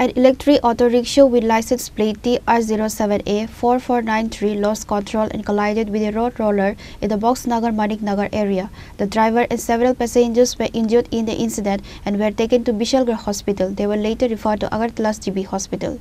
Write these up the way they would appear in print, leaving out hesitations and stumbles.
An electric auto rickshaw with license plate TR07A4493 lost control and collided with a road roller in the Boxnagar Maniknagar area. The driver and several passengers were injured in the incident and were taken to Bishalgarh Hospital. They were later referred to Agartala's GB Hospital.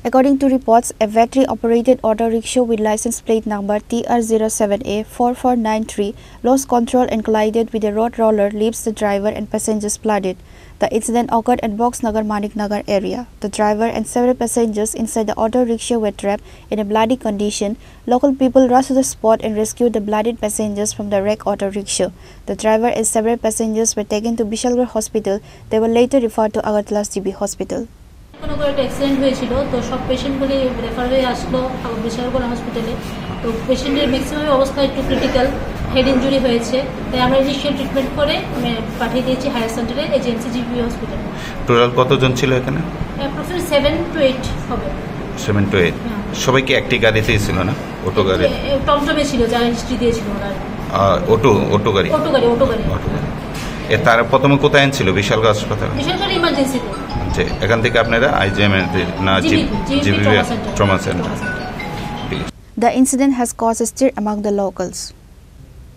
According to reports, a battery-operated auto rickshaw with license plate number TR07A4493 lost control and collided with a road roller, leaves the driver and passengers flooded. The incident occurred at Boxnagar Maniknagar area. The driver and several passengers inside the auto rickshaw were trapped in a bloody condition. Local people rushed to the spot and rescued the bloodied passengers from the wrecked auto rickshaw. The driver and several passengers were taken to Bishalgarh Hospital. They were later referred to Agartala's GB Hospital. কোনো একটা accident হয়েছিল তো সব পেশেন্টগুলি refer হয়ে আসলো বিশালগড় হসপিটালে তো পেশেন্টের ম্যাক্সিমাম অবস্থা একটু ক্রিটিক্যাল হেড ইনজুরি হয়েছে তাই আমরা ইনিশিয়াল ট্রিটমেন্ট করে পাঠিয়ে দিয়েছি হায়ার সেন্টারে এজেন্সি জিবি হসপিটালে টোটাল কতজন ছিল এখানে অ্যাপ্রক্সিমেটলি 7 to 8 হবে 7 to 8 সবাই কি একটি গাড়িতেই ছিল না অটো গাড়ি টমটমে ছিল যারা হিস্ট্রি দিয়েছিল ওরা অটো গাড়ি তার প্রথমে কোথায় ছিল বিশালগড় হাসপাতাল ইমার্জেন্সিতে এখান থেকে আপনারা আইজিএম না GB trauma centre The incident has caused a stir among the locals.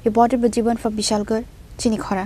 Reported by Jiban from Bishalgarh, Chinikhara.